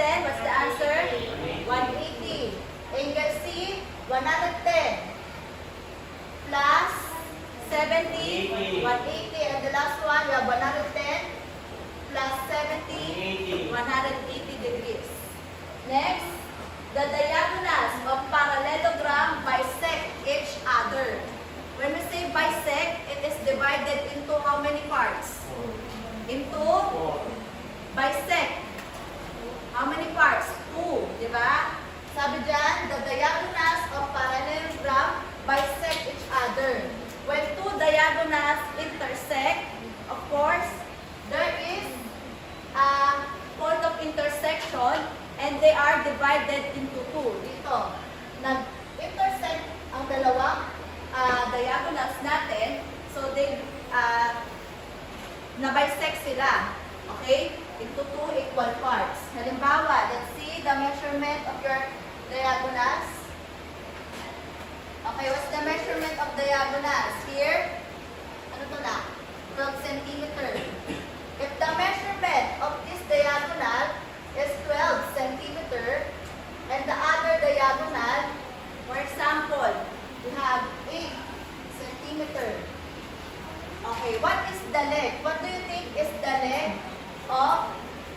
110, what's the answer? 180. Angle C, 110. Plus 70, 180. And the last one, we have 110 plus 70, 180 degrees. Next, the diagonals of parallelogram bisect each other. When we say bisect, it is divided into how many parts? Into bisect. How many parts? 2, di ba? Sabi dyan, the diagonals of parallelogram bisect each other. When two diagonals intersect, of course, there is a point of intersection and they are divided into 2. Dito, nag-intersect ang dalawang diagonals natin, so they na-bisect sila. Okay? Into 2 equal parts. Halimbawa, let's see the measurement of your diagonals. Okay, what's the measurement of diagonals? Here, ano to na? 12 centimeter. If the measurement of this diagonal is 12 centimeter, and the other diagonal, for example, we have 8 centimeter. Okay, what is the leg? What do you think is the leg of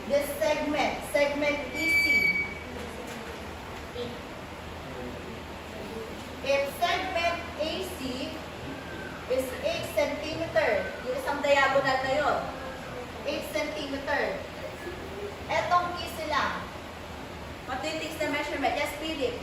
this segment? Segment EC. If segment AC is 8 centimeter, yung isang diagonal na yun, 8 centimeter. Etong EC lang. What do you think is the measurement? Yes, Philip.